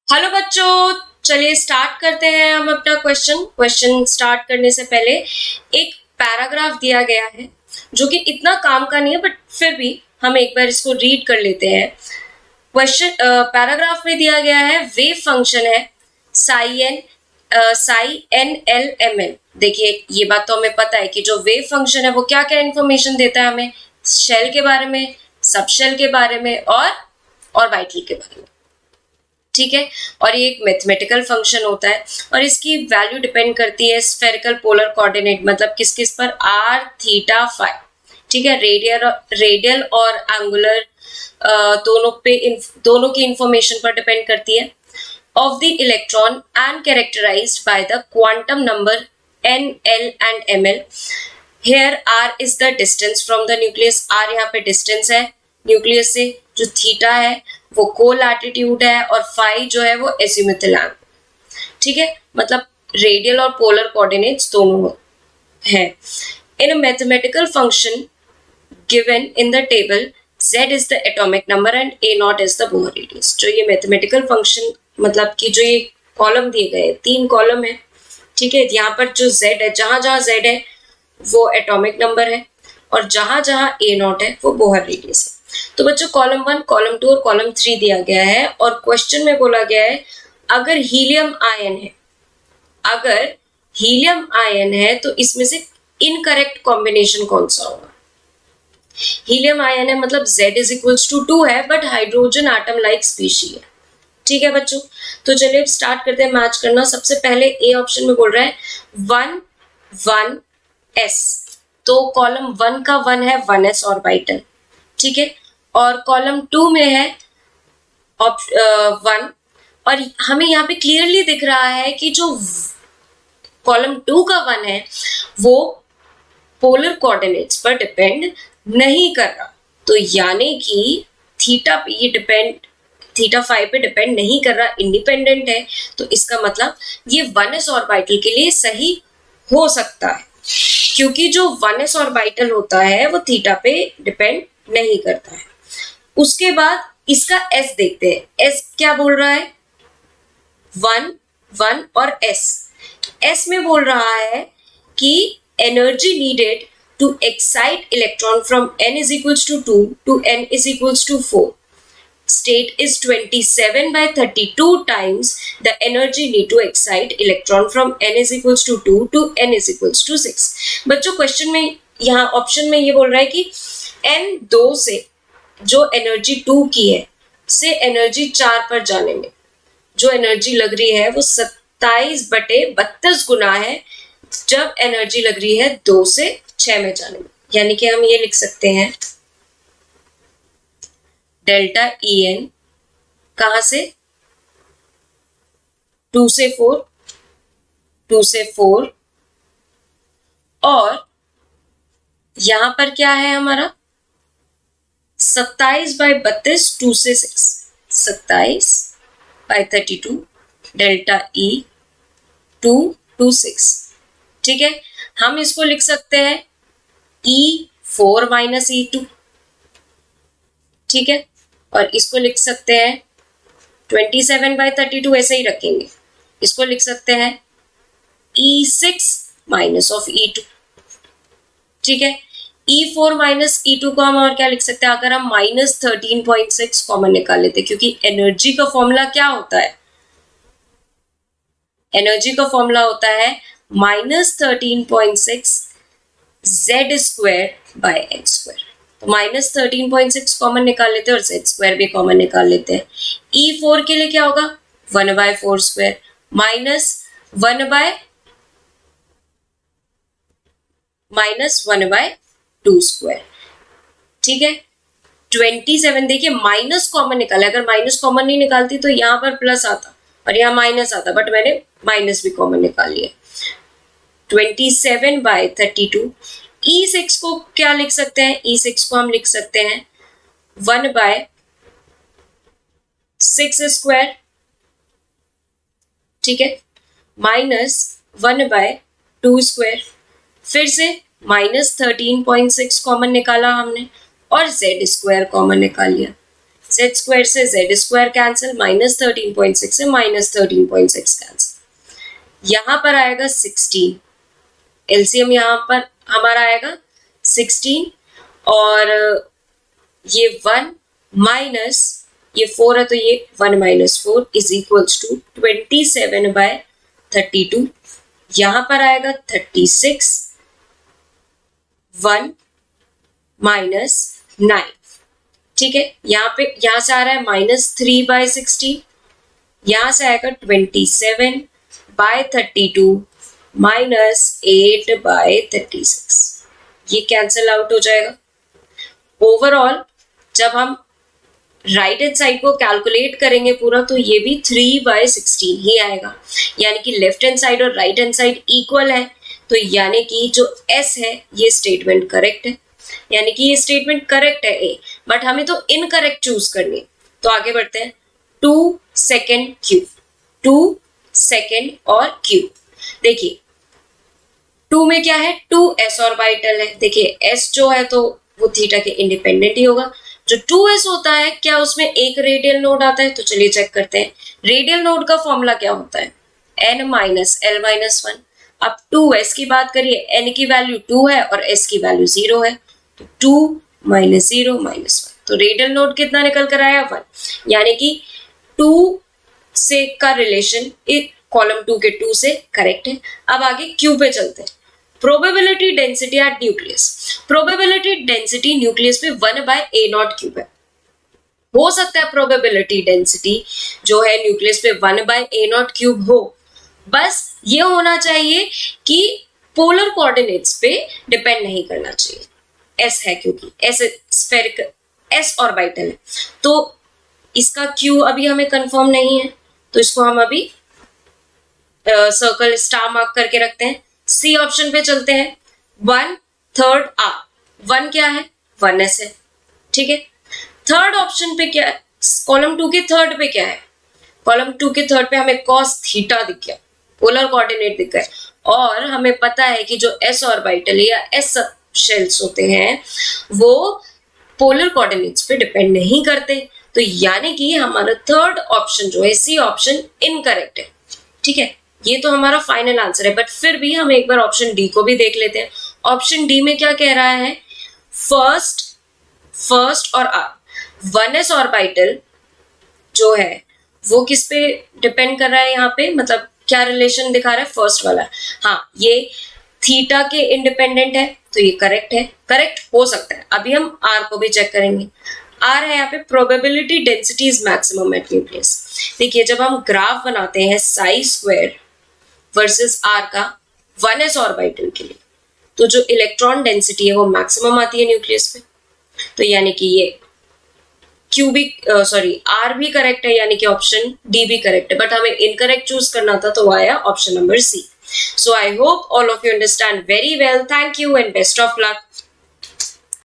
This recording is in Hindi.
हेलो बच्चों, चलिए स्टार्ट करते हैं हम अपना क्वेश्चन स्टार्ट करने से पहले एक पैराग्राफ दिया गया है जो कि इतना काम का नहीं है, बट फिर भी हम एक बार इसको रीड कर लेते हैं। क्वेश्चन पैराग्राफ में दिया गया है वेव फंक्शन है psi n l m l. देखिए, ये बात तो हमें पता है कि जो वेव फंक्शन है वो क्या क्या इंफॉर्मेशन देता है हमें, शेल के बारे में, सब शेल के बारे में और वाइटल के बारे में। ठीक है, और ये एक मैथमेटिकल फंक्शन होता है और इसकी वैल्यू डिपेंड करती है स्फेरिकल पोलर कोऑर्डिनेट, मतलब किस किस पर, आर थीटा फाई। ठीक है, रेडियल और एंगुलर दोनों की इंफॉर्मेशन पर डिपेंड करती है। Of the electron and characterized by the quantum number n l and m l. Here r is the distance from the nucleus. R यहाँ पे डिस्टेंस है न्यूक्लियस से, जो थीटा है वो को लैटिट्यूड है और फाई जो है वो एजिमुथल एंगल। ठीक है, मतलब रेडियल और पोलर कोऑर्डिनेट्स दोनों है। In a mathematical function given in the table z is the atomic number and a naught is the Bohr radius। जो ये मैथमेटिकल फंक्शन मतलब कि जो ये कॉलम दिए गए, 3 कॉलम है। ठीक है, यहाँ पर जो z है, जहां जहां z है वो एटॉमिक नंबर है और जहां जहां a नॉट है वो बोहर रेडियस है। तो बच्चों, कॉलम 1, कॉलम 2 और कॉलम 3 दिया गया है और क्वेश्चन में बोला गया है अगर हीलियम आयन है तो इसमें से इनकरेक्ट कॉम्बिनेशन कौन सा होगा। हीलियम आयन है मतलब Z इज इक्वल्स टू 2 है, but hydrogen atom like species है। ठीक है बच्चों, तो चलिए अब स्टार्ट करते हैं मैच करना। सबसे पहले ए ऑप्शन में बोल रहा है 1 1 s, तो कॉलम 1 का 1 है 1s ऑर्बिटल। ठीक है, और कॉलम 2 में है 1, और हमें यहाँ पे क्लियरली दिख रहा है कि जो कॉलम 2 का 1 है वो पोलर कोऑर्डिनेट्स पर डिपेंड नहीं कर रहा, तो यानी कि थीटा पे ये डिपेंड, थीटा फाई पे डिपेंड नहीं कर रहा, इंडिपेंडेंट है। तो इसका मतलब ये 1s ऑर्बिटल के लिए सही हो सकता है, क्योंकि जो 1s ऑर्बिटल होता है वो थीटा पे डिपेंड नहीं करता है। उसके बाद इसका s देखते हैं, s क्या बोल रहा है, 1 1 और s में बोल रहा है कि energy needed to excite electron from n is equals to 2 to n is equals to 4 state is 27/32 times the energy need to excite electron from n is equals to 2 to n is equals to 6। बच्चों, क्वेश्चन में यहाँ ऑप्शन में ये बोल रहा है कि n2 से जो एनर्जी 2 की है से एनर्जी 4 पर जाने में जो एनर्जी लग रही है वो 27/32 गुना है जब एनर्जी लग रही है 2 से 6 में जाने में। यानी कि हम ये लिख सकते हैं डेल्टा ई एन कहां से, 2 से 4 और यहां पर क्या है हमारा 27/32 2 से 6, 27/32 डेल्टा ई 2 to 6। ठीक है, हम इसको लिख सकते हैं E4 माइनस E2। ठीक है, और इसको लिख सकते हैं 27/32, ऐसे ही रखेंगे। इसको लिख सकते हैं E6 माइनस ऑफ E2। ठीक है, E4 माइनस E2 को हम और क्या लिख सकते हैं, अगर हम -13.6 कॉमन निकाल लेते, क्योंकि एनर्जी का फॉर्मूला क्या होता है, एनर्जी का फॉर्मूला होता है -13.6 z square by n square. तो -13.6 कॉमन निकाल लेते हैं और z स्क्वायर भी कॉमन निकाल लेते हैं। E4 के लिए क्या होगा 1/4 स्क्वायर माइनस 1/2 स्क्वायर। ठीक है, 27, देखिए माइनस कॉमन निकाला, अगर माइनस कॉमन नहीं निकालती तो यहाँ पर प्लस आता और यहाँ माइनस आता, बट मैंने माइनस भी कॉमन निकाल लिया। 27/32। E6 को क्या लिख सकते हैं, E6 को हम लिख सकते हैं 1/6 स्क्वायर। ठीक है, माइनस 1/2 स्क्वायर, फिर से -13.6 कॉमन निकाला हमने और z स्क्वायर कॉमन निकाल लिया। z स्क्वायर से z स्क्वायर कैंसिल, -13.6 से -13.6 कैंसिल। यहाँ पर आएगा 16, एलसीएम यहाँ पर हमारा आएगा 16 और ये 1 माइनस ये 4 है तो ये 1 माइनस 4 इज इक्वल्स टू 27/32। यहाँ पर आएगा 36, 1 माइनस 9, ठीक है। यहाँ से आ रहा है -3/16, यहाँ से आएगा 27/32 -8/36, ये कैंसिल आउट हो जाएगा। ओवरऑल जब हम राइट हैंड साइड को कैलकुलेट करेंगे पूरा तो ये भी 3/16 ही आएगा, यानी कि लेफ्ट हैंड साइड और राइट हैंड साइड इक्वल है, तो यानी कि जो S है ये स्टेटमेंट करेक्ट है, यानी कि ये स्टेटमेंट करेक्ट है ए, बट हमें तो इनकरेक्ट चूज करनी है। तो आगे बढ़ते हैं, 2 सेकेंड क्यूब, 2 सेकेंड और क्यूब। देखिए 2 में क्या है, 2s ऑर्बिटल है। देखिए s जो है तो वो थीटा के इंडिपेंडेंट ही होगा। जो 2s होता है क्या उसमें एक रेडियल नोड आता है, तो चलिए चेक करते हैं। रेडियल नोड का फॉर्मूला क्या होता है, n माइनस l माइनस 1। अब 2s की बात करिए, n की वैल्यू 2 है और s की वैल्यू 0 है, तो 2 माइनस 0 माइनस 1, तो रेडियल नोड कितना निकल कर आया 1, यानी कि 2 से का रिलेशन कॉलम 2 के 2 से करेक्ट है। अब आगे क्यू पे चलते हैं। Probability density at nucleus, probability density nucleus पे 1/a0 क्यूब है। हो सकता है प्रोबेबिलिटी डेंसिटी जो है न्यूक्लियस पे 1/a0 क्यूब हो, बस ये होना चाहिए कि पोलर कोऑर्डिनेट्स पे डिपेंड नहीं करना चाहिए। s है क्योंकि s स्फेरिक s ऑर्बिटल है, तो इसका q अभी हमें कंफर्म नहीं है, तो इसको हम अभी सर्कल स्टार मार्क करके रखते हैं। सी ऑप्शन पे चलते हैं, 1/3 r, 1 क्या है 1s है, ठीक है। थर्ड ऑप्शन पे क्या है, कॉलम 2 के थर्ड पे क्या है, कॉलम 2 के थर्ड पे हमें cos थीटा दिख गया, पोलर कोऑर्डिनेट दिख गए, और हमें पता है कि जो s ऑर्बिटल या s शेल्स होते हैं वो पोलर कोऑर्डिनेट्स पे डिपेंड नहीं करते, तो यानी कि हमारा थर्ड ऑप्शन जो है सी ऑप्शन इनकरेक्ट है, ठीक है। ये तो हमारा फाइनल आंसर है, बट फिर भी हम एक बार ऑप्शन डी को भी देख लेते हैं। ऑप्शन डी में क्या कह रहा है, फर्स्ट और आर, 1s ऑर्बिटल जो है वो किस पे डिपेंड कर रहा है, यहाँ पे मतलब क्या रिलेशन दिखा रहा है, फर्स्ट वाला, हाँ ये थीटा के इंडिपेंडेंट है, तो ये करेक्ट है, करेक्ट हो सकता है। अभी हम आर को भी चेक करेंगे। आर है यहाँ पे probability density is maximum at nucleus. देखिए जब हम ग्राफ बनाते हैं साई स्क्वायर वर्सेस आर का 1s ऑर्बिटल के लिए, तो जो इलेक्ट्रॉन डेंसिटी है वो मैक्सिमम आती है न्यूक्लियस पे, तो यानी कि ये क्यू भी आर भी करेक्ट है, यानी कि ऑप्शन डी भी करेक्ट है, बट हमें इनकरेक्ट चूज करना था तो आया option number C. So I hope all of you understand very well. Thank you and best of luck.